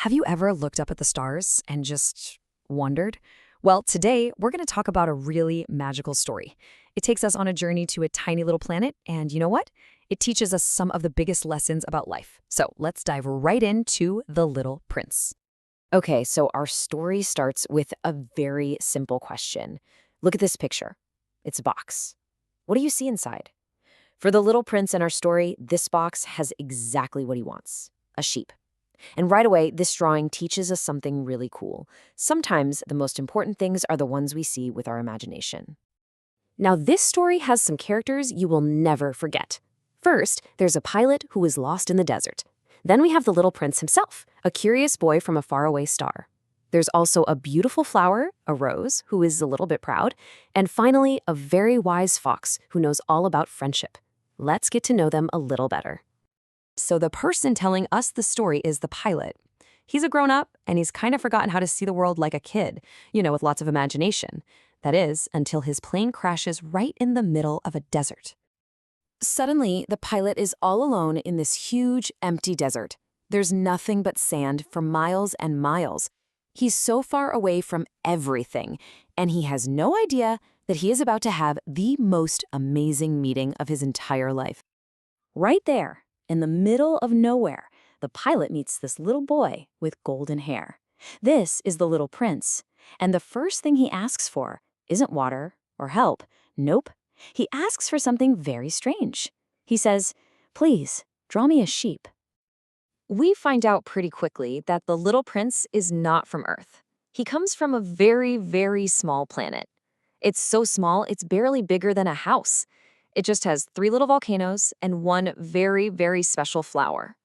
Have you ever looked up at the stars and just wondered? Well, today we're going to talk about a really magical story. It takes us on a journey to a tiny little planet, and you know what? It teaches us some of the biggest lessons about life. So let's dive right into The Little Prince. Okay, so our story starts with a very simple question. Look at this picture. It's a box. What do you see inside? For the little prince in our story, this box has exactly what he wants, a sheep. And right away, this drawing teaches us something really cool. Sometimes the most important things are the ones we see with our imagination. Now, this story has some characters you will never forget. First, there's a pilot who is lost in the desert. Then we have the little prince himself, a curious boy from a faraway star. There's also a beautiful flower, a rose, who is a little bit proud. And finally, a very wise fox who knows all about friendship. Let's get to know them a little better. So the person telling us the story is the pilot. He's a grown-up, and he's kind of forgotten how to see the world like a kid, with lots of imagination. That is, until his plane crashes right in the middle of a desert. Suddenly, the pilot is all alone in this huge, empty desert. There's nothing but sand for miles and miles. He's so far away from everything, and he has no idea that he is about to have the most amazing meeting of his entire life. Right there, in the middle of nowhere, the pilot meets this little boy with golden hair. This is the little prince, and the first thing he asks for isn't water or help. Nope. He asks for something very strange. He says, "Please, draw me a sheep." We find out pretty quickly that the little prince is not from Earth. He comes from a very, very small planet. It's so small, it's barely bigger than a house. It just has 3 little volcanoes and one very, very special flower.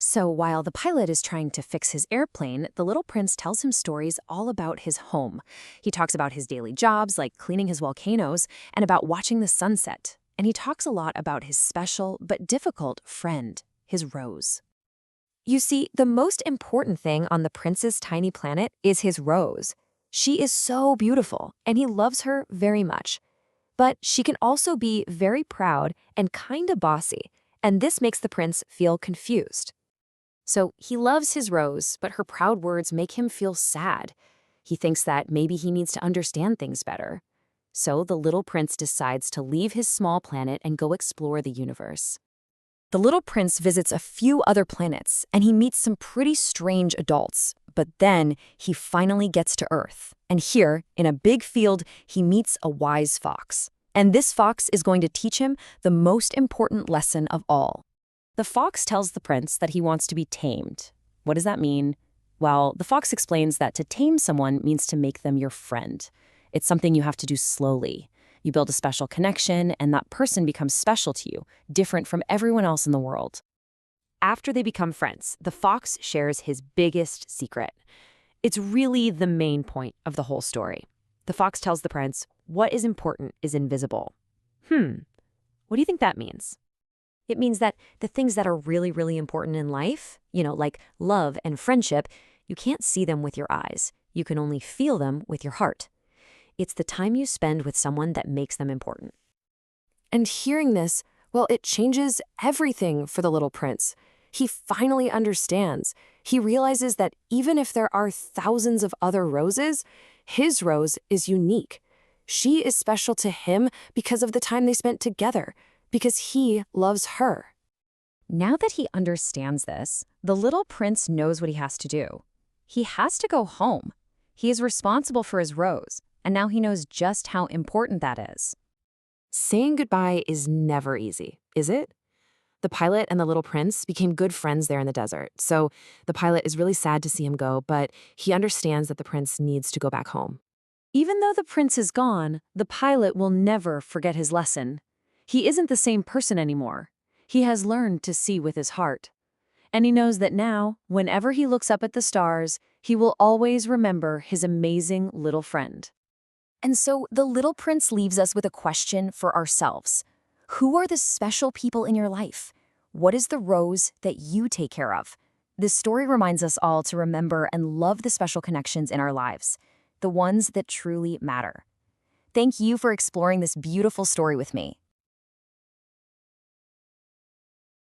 So while the pilot is trying to fix his airplane, the little prince tells him stories all about his home. He talks about his daily jobs, like cleaning his volcanoes, and about watching the sunset. And he talks a lot about his special but difficult friend, his rose. You see, the most important thing on the prince's tiny planet is his rose. She is so beautiful, and he loves her very much. But she can also be very proud and kinda bossy, and this makes the prince feel confused. So he loves his rose, but her proud words make him feel sad. He thinks that maybe he needs to understand things better. So the little prince decides to leave his small planet and go explore the universe. The little prince visits a few other planets, and he meets some pretty strange adults. But then he finally gets to Earth. And here, in a big field, he meets a wise fox. And this fox is going to teach him the most important lesson of all. The fox tells the prince that he wants to be tamed. What does that mean? Well, the fox explains that to tame someone means to make them your friend. It's something you have to do slowly. You build a special connection, and that person becomes special to you, different from everyone else in the world. After they become friends, the fox shares his biggest secret. It's really the main point of the whole story. The fox tells the prince, what is important is invisible. What do you think that means? It means that the things that are really, really important in life, like love and friendship, you can't see them with your eyes. You can only feel them with your heart. It's the time you spend with someone that makes them important. And hearing this, well, it changes everything for the little prince. He finally understands. He realizes that even if there are thousands of other roses, his rose is unique. She is special to him because of the time they spent together, because he loves her. Now that he understands this, the little prince knows what he has to do. He has to go home. He is responsible for his rose, and now he knows just how important that is. Saying goodbye is never easy, is it? The pilot and the little prince became good friends there in the desert, so the pilot is really sad to see him go, but he understands that the prince needs to go back home. Even though the prince is gone, the pilot will never forget his lesson. He isn't the same person anymore. He has learned to see with his heart. And he knows that now, whenever he looks up at the stars, he will always remember his amazing little friend. And so the little prince leaves us with a question for ourselves. Who are the special people in your life? What is the rose that you take care of? This story reminds us all to remember and love the special connections in our lives, the ones that truly matter. Thank you for exploring this beautiful story with me.